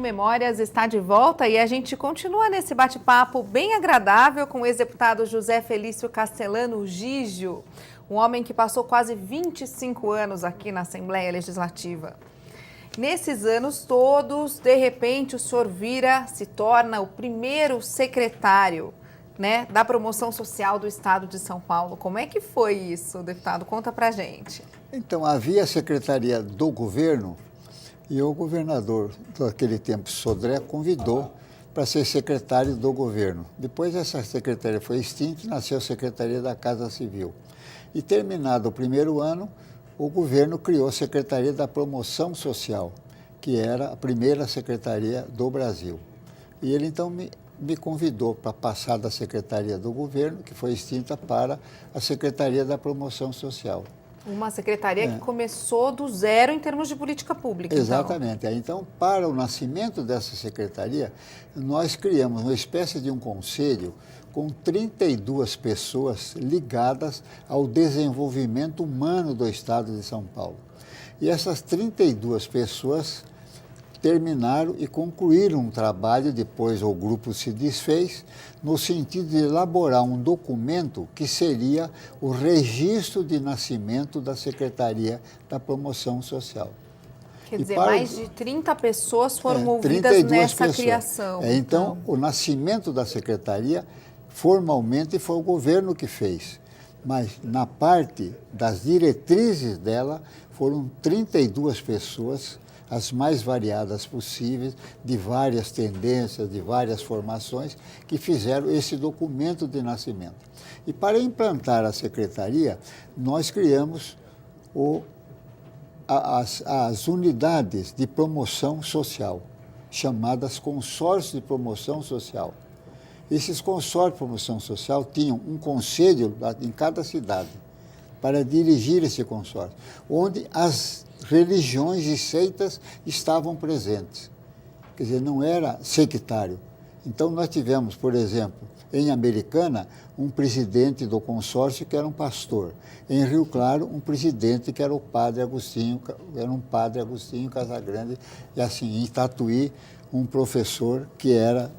Memórias está de volta e a gente continua nesse bate-papo bem agradável com o ex-deputado José Felício Castellano Gígio, um homem que passou quase 25 anos aqui na Assembleia Legislativa. Nesses anos todos, de repente, o senhor se torna o primeiro secretário, né, da promoção social do Estado de São Paulo. Como é que foi isso, deputado? Conta pra gente. Então, havia a Secretaria do Governo e o governador daquele tempo, Sodré, convidou para ser secretário do governo. Depois essa secretaria foi extinta e nasceu a Secretaria da Casa Civil. E terminado o primeiro ano, o governo criou a Secretaria da Promoção Social, que era a primeira secretaria do Brasil. E ele então me convidou para passar da Secretaria do Governo, que foi extinta, para a Secretaria da Promoção Social. Uma secretaria que começou do zero em termos de política pública. Exatamente. Então, para o nascimento dessa secretaria, nós criamos uma espécie de um conselho com 32 pessoas ligadas ao desenvolvimento humano do Estado de São Paulo. E essas 32 pessoas terminaram e concluíram um trabalho, depois o grupo se desfez, no sentido de elaborar um documento que seria o registro de nascimento da Secretaria da Promoção Social. Quer dizer, mais de 30 pessoas foram ouvidas nessa criação. Então, o nascimento da Secretaria, formalmente, foi o governo que fez. Mas, na parte das diretrizes dela, foram 32 pessoas, as mais variadas possíveis, de várias tendências, de várias formações, que fizeram esse documento de nascimento. E para implantar a secretaria, nós criamos as unidades de promoção social, chamadas consórcios de promoção social. Esses consórcios de promoção social tinham um conselho em cada cidade para dirigir esse consórcio, onde as religiões e seitas estavam presentes. Quer dizer, não era sectário. Então, nós tivemos, por exemplo, em Americana, um presidente do consórcio que era um pastor. Em Rio Claro, um presidente que era um padre Agostinho Casagrande. E assim, em Tatuí, um professor que era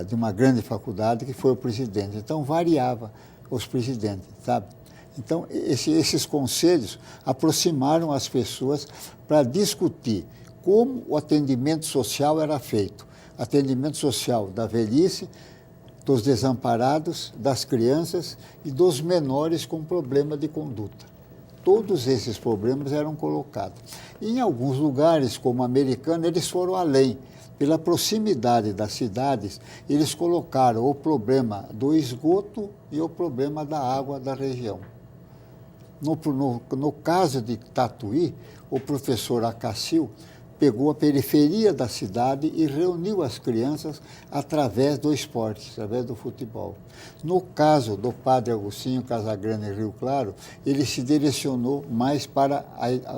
de uma grande faculdade, que foi o presidente. Então, variava os presidentes, sabe? Então, esses conselhos aproximaram as pessoas para discutir como o atendimento social era feito. Atendimento social da velhice, dos desamparados, das crianças e dos menores com problema de conduta. Todos esses problemas eram colocados. E em alguns lugares, como Americana, eles foram além. Pela proximidade das cidades, eles colocaram o problema do esgoto e o problema da água da região. No caso de Tatuí, o professor Acácio pegou a periferia da cidade e reuniu as crianças através do esporte, através do futebol. No caso do padre Agostinho Casagrande em Rio Claro, ele se direcionou mais para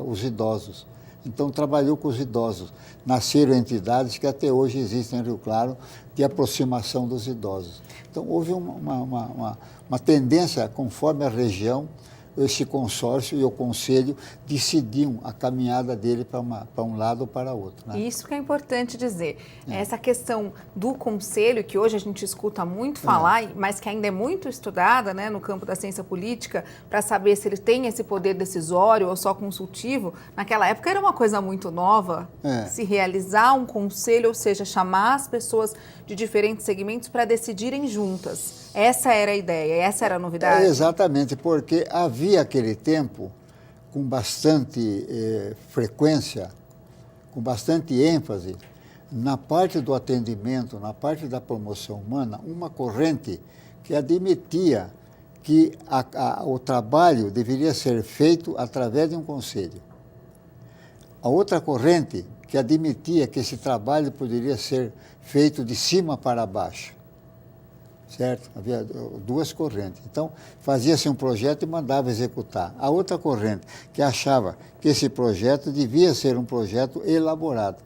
os idosos. Então, trabalhou com os idosos. Nasceram entidades que até hoje existem em Rio Claro de aproximação dos idosos. Então, houve uma tendência, conforme a região, esse consórcio e o conselho decidiam a caminhada dele para um lado ou para outro. Né? Isso que é importante dizer. Essa questão do conselho, que hoje a gente escuta muito falar, mas que ainda é muito estudada, né, no campo da ciência política, para saber se ele tem esse poder decisório ou só consultivo, naquela época era uma coisa muito nova, se realizar um conselho, ou seja, chamar as pessoas de diferentes segmentos para decidirem juntas. Essa era a ideia, essa era a novidade? Exatamente, porque havia aquele tempo, com bastante frequência, com bastante ênfase, na parte do atendimento, na parte da promoção humana, uma corrente que admitia que o trabalho deveria ser feito através de um conselho. A outra corrente que admitia que esse trabalho poderia ser feito de cima para baixo. Certo? Havia duas correntes. Então, fazia-se um projeto e mandava executar. A outra corrente, que achava que esse projeto devia ser um projeto elaborado.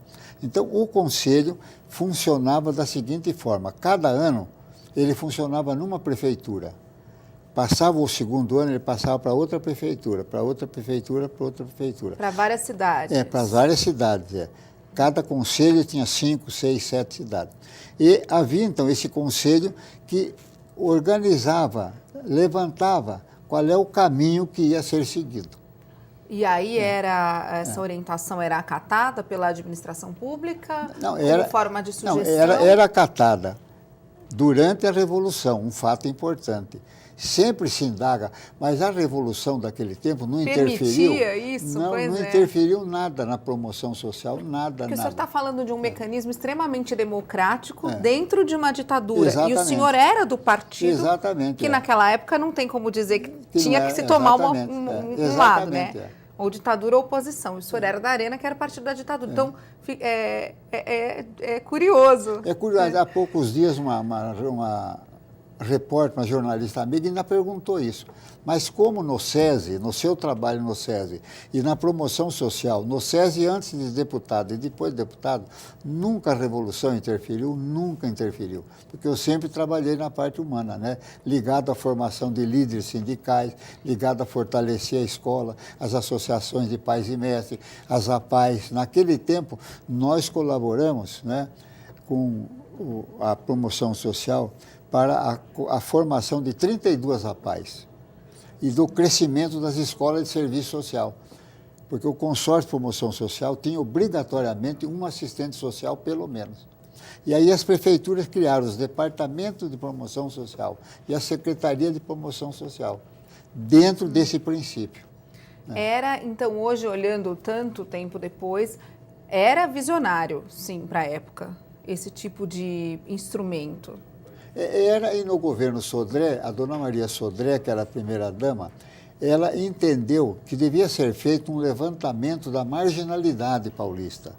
Então, o conselho funcionava da seguinte forma. Cada ano, ele funcionava numa prefeitura. Passava o segundo ano, ele passava para outra prefeitura, para outra prefeitura, para outra prefeitura. Para várias cidades. Para várias cidades, Cada conselho tinha 5, 6, 7 cidades. E havia, então, esse conselho que organizava, levantava qual é o caminho que ia ser seguido. E aí essa orientação era acatada pela administração pública? Não, como forma de sugestão? Não, era acatada durante a Revolução, um fato importante. Sempre se indaga, mas a Revolução daquele tempo não interferiu. Permitia isso? Não interferiu nada na promoção social, nada, Porque nada. o senhor está falando de um mecanismo extremamente democrático dentro de uma ditadura. Exatamente. E o senhor era do partido que naquela época não tem como dizer que tinha que se tomar um lado, né? Ou ditadura ou oposição. O senhor era da Arena, que era o partido da ditadura. Então, é curioso. É curioso. Há poucos dias, uma repórter, uma jornalista amiga, ainda perguntou isso. Mas como no SESI, no seu trabalho no SESI, e na promoção social, no SESI antes de deputado e depois de deputado, nunca a Revolução interferiu, nunca interferiu. Porque eu sempre trabalhei na parte humana, né? Ligado à formação de líderes sindicais, ligado a fortalecer a escola, as associações de pais e mestres, as APAES. Naquele tempo, nós colaboramos, né, com a promoção social para a formação de 32 APAES e do crescimento das escolas de serviço social. Porque o consórcio de promoção social tinha obrigatoriamente um assistente social, pelo menos. E aí as prefeituras criaram os departamentos de promoção social e a secretaria de promoção social, dentro desse princípio. Era, então, hoje, olhando tanto tempo depois, era visionário, sim, para a época, esse tipo de instrumento. Era, e no governo Sodré, a dona Maria Sodré, que era a primeira-dama, ela entendeu que devia ser feito um levantamento da marginalidade paulista,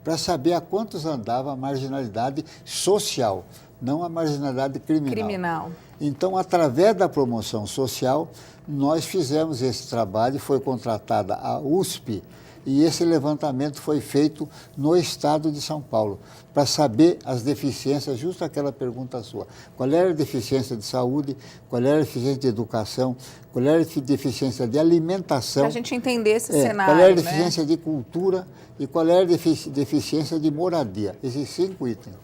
para saber a quantos andava a marginalidade social, não a marginalidade criminal. Então, através da promoção social, nós fizemos esse trabalho, foi contratada a USP, e esse levantamento foi feito no estado de São Paulo, para saber as deficiências, justo aquela pergunta sua. Qual era a deficiência de saúde, qual era a deficiência de educação, qual era a deficiência de alimentação. Para a gente entender esse cenário, qual era a deficiência de cultura e qual era a deficiência de moradia. Esses 5 itens.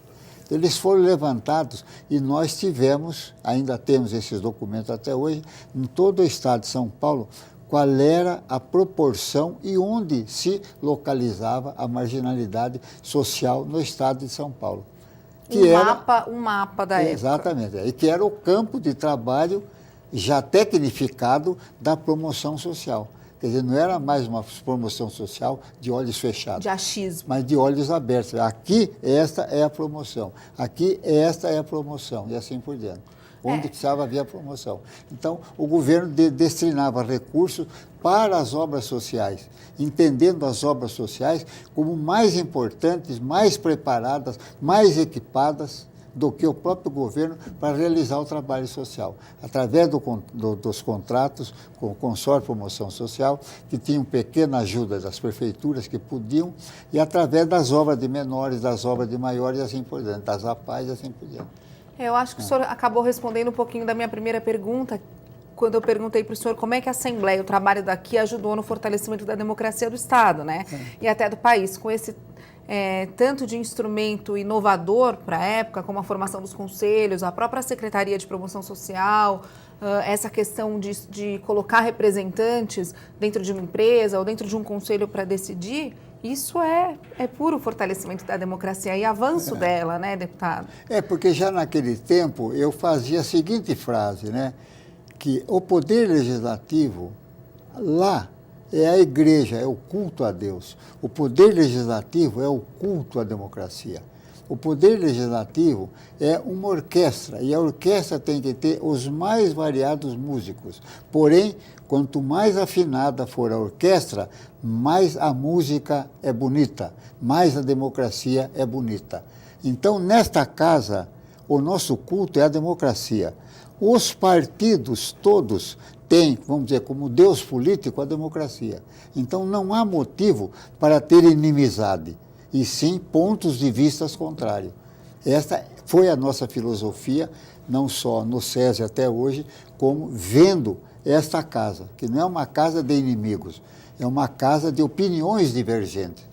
Eles foram levantados e nós tivemos, ainda temos esses documentos até hoje, em todo o estado de São Paulo, qual era a proporção e onde se localizava a marginalidade social no estado de São Paulo. Um mapa da época. Exatamente, e que era o campo de trabalho já tecnificado da promoção social. Quer dizer, não era mais uma promoção social de olhos fechados. De achismo. Mas de olhos abertos. Aqui, esta é a promoção. Aqui, esta é a promoção. E assim por diante. Onde precisava haver a promoção. Então, o governo destinava recursos para as obras sociais, entendendo as obras sociais como mais importantes, mais preparadas, mais equipadas do que o próprio governo para realizar o trabalho social. Através dos contratos com o consórcio de promoção social, que tinham pequena ajuda das prefeituras que podiam, e através das obras de menores, das obras de maiores e assim por diante, das APAES e assim por diante. Eu acho que o senhor acabou respondendo um pouquinho da minha primeira pergunta, quando eu perguntei para o senhor como é que a Assembleia, o trabalho daqui, ajudou no fortalecimento da democracia do Estado, né? E até do país, com esse tanto de instrumento inovador para a época, como a formação dos conselhos, a própria Secretaria de Promoção Social, essa questão de colocar representantes dentro de uma empresa ou dentro de um conselho para decidir. Isso é puro fortalecimento da democracia e avanço dela, né, deputado? Porque já naquele tempo eu fazia a seguinte frase, né, que o poder legislativo, lá, é a igreja, é o culto a Deus. O poder legislativo é o culto à democracia. O poder legislativo é uma orquestra, e a orquestra tem que ter os mais variados músicos. Porém, quanto mais afinada for a orquestra, mais a música é bonita, mais a democracia é bonita. Então, nesta casa, o nosso culto é a democracia. Os partidos todos têm, vamos dizer, como Deus político, a democracia. Então, não há motivo para ter inimizade, e sim pontos de vista contrários. Esta foi a nossa filosofia, não só no SESI até hoje, como vendo esta casa, que não é uma casa de inimigos, é uma casa de opiniões divergentes.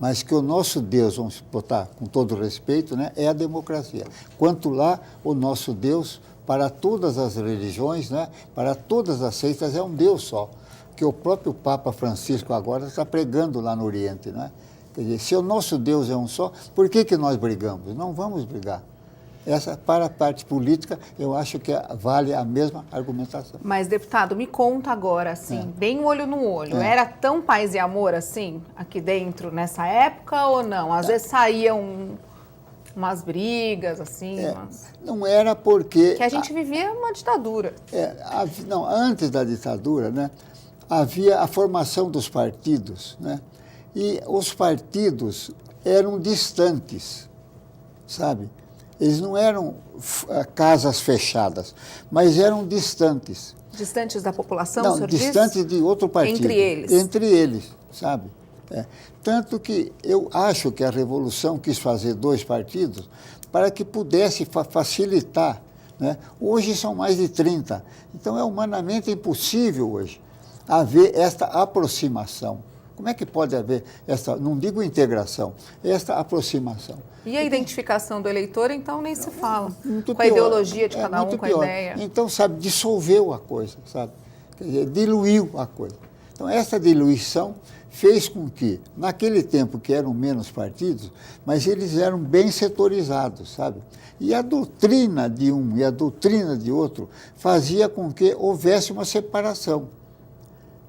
mas que o nosso Deus, vamos botar com todo respeito, né, é a democracia. Quanto lá, o nosso Deus, para todas as religiões, né, para todas as seitas, é um Deus só, que o próprio Papa Francisco agora está pregando lá no Oriente. Né? Quer dizer, se o nosso Deus é um só, por que nós brigamos? Não vamos brigar. Essa, para a parte política, eu acho que vale a mesma argumentação. Mas, deputado, me conta agora, assim, bem olho no olho. Era tão paz e amor assim, aqui dentro, nessa época, ou não? Às vezes saíam umas brigas, assim. Não era porque... Que a gente vivia uma ditadura. Não, antes da ditadura, né, havia a formação dos partidos, né, e os partidos eram distantes, sabe? Eles não eram casas fechadas, mas eram distantes. Distantes da população, não, o senhor distantes diz? de outro partido. Entre eles? Entre eles, sabe? Tanto que eu acho que a Revolução quis fazer 2 partidos para que pudesse facilitar. Né? Hoje são mais de 30. Então é humanamente impossível hoje haver esta aproximação. Como é que pode haver essa, não digo integração, esta aproximação? E a identificação do eleitor, então, nem se fala. Muito com a pior. ideologia de cada um, com pior. a ideia. Então, sabe, dissolveu a coisa, sabe? Quer dizer, diluiu a coisa. Então, essa diluição fez com que, naquele tempo que eram menos partidos, mas eles eram bem setorizados, sabe? E a doutrina de um e a doutrina de outro fazia com que houvesse uma separação.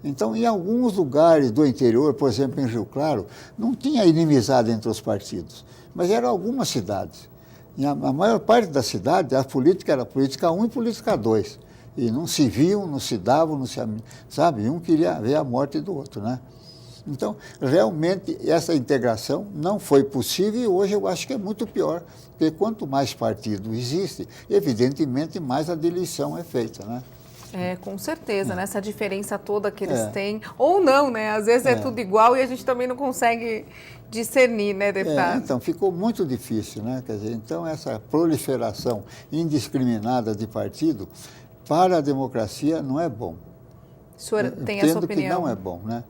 Então, em alguns lugares do interior, por exemplo, em Rio Claro, não tinha inimizade entre os partidos, mas eram algumas cidades. E a maior parte da cidade, a política era política 1 e política 2. E não se viam, não se davam, não se, sabe? Um queria ver a morte do outro, né? Então, realmente, essa integração não foi possível e hoje eu acho que é muito pior, porque quanto mais partido existe, evidentemente, mais a diluição é feita, né? Com certeza, né? Essa diferença toda que eles têm, ou não, né? Às vezes é tudo igual e a gente também não consegue discernir, né, deputado? Então, ficou muito difícil, né? Quer dizer, então, essa proliferação indiscriminada de partido para a democracia não é bom. O senhor tem a sua opinião? Que não é bom, né?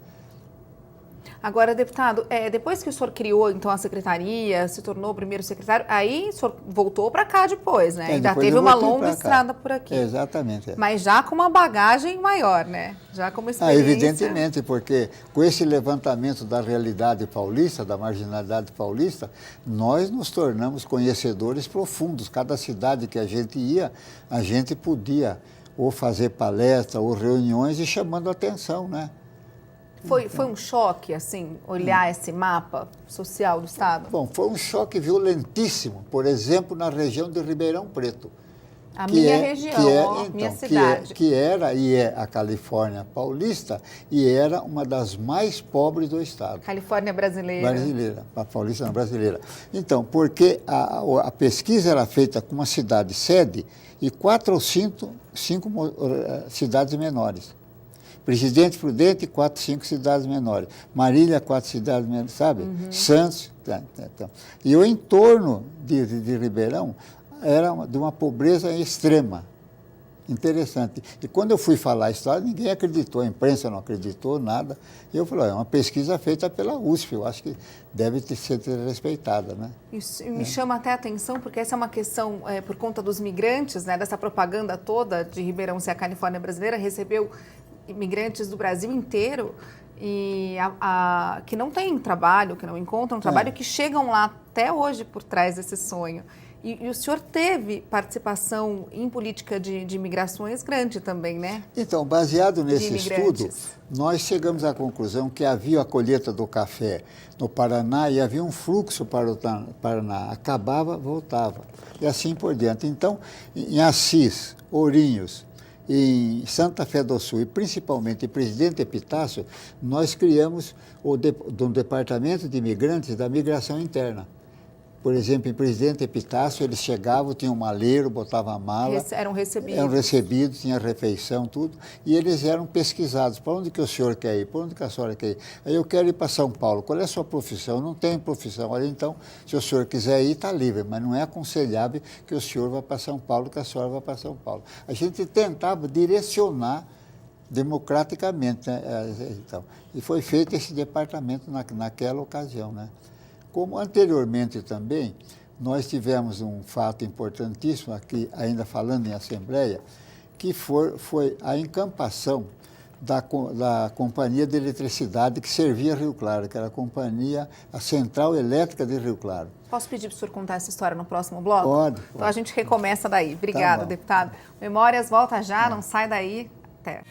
Agora, deputado, depois que o senhor criou, então, a secretaria, se tornou o primeiro secretário, aí o senhor voltou para cá depois, né? Ainda teve uma longa estrada por aqui. Exatamente. Mas já com uma bagagem maior, né? Já como experiência. Evidentemente, porque com esse levantamento da realidade paulista, da marginalidade paulista, nós nos tornamos conhecedores profundos. Cada cidade que a gente ia, a gente podia ou fazer palestra ou reuniões e chamando atenção, né? Foi um choque, assim, olhar esse mapa social do Estado? Bom, foi um choque violentíssimo, por exemplo, na região de Ribeirão Preto. A minha região, minha cidade. Que era e é a Califórnia paulista e era uma das mais pobres do Estado. Califórnia brasileira. Brasileira, a paulista não, brasileira. Então, porque a pesquisa era feita com uma cidade sede e 4 ou 5 cidades menores. Presidente Prudente, 4, 5 cidades menores. Marília, 4 cidades menores, sabe? Santos. Então. E o entorno de Ribeirão era de uma pobreza extrema. Interessante. E quando eu fui falar a história, ninguém acreditou, a imprensa não acreditou, nada. E eu falei, é uma pesquisa feita pela USP, eu acho que deve ser respeitada, né? Isso me chama até a atenção, porque essa é uma questão, por conta dos migrantes, né, dessa propaganda toda de Ribeirão ser a Califórnia brasileira, recebeu imigrantes do Brasil inteiro e que não têm trabalho, que não encontram trabalho, que chegam lá até hoje por trás desse sonho. E o senhor teve participação em política de imigrações grande também, né? Então, baseado nesse estudo, nós chegamos à conclusão que havia a colheita do café no Paraná e havia um fluxo para o Paraná. Acabava, voltava. E assim por diante. Então, em Assis, Ourinhos, em Santa Fé do Sul e principalmente em Presidente Epitácio, nós criamos um departamento de imigrantes da migração interna. Por exemplo, em Presidente Epitácio, eles chegavam, tinham um maleiro, botavam a mala. Eram recebidos. Eram recebidos, tinha refeição, tudo. E eles eram pesquisados. Para onde que o senhor quer ir? Para onde que a senhora quer ir? Aí eu quero ir para São Paulo. Qual é a sua profissão? Não tenho profissão. Olha, então, se o senhor quiser ir, está livre. Mas não é aconselhável que o senhor vá para São Paulo, que a senhora vá para São Paulo. A gente tentava direcionar democraticamente, né? Então, e foi feito esse departamento naquela ocasião, né? Como anteriormente também, nós tivemos um fato importantíssimo aqui, ainda falando em Assembleia, que foi a encampação da Companhia de Eletricidade que servia Rio Claro, que era a Central Elétrica de Rio Claro. Posso pedir para o senhor contar essa história no próximo bloco? Pode. Então a gente recomeça daí. Obrigada, deputado. Memórias volta já, não sai daí. Até.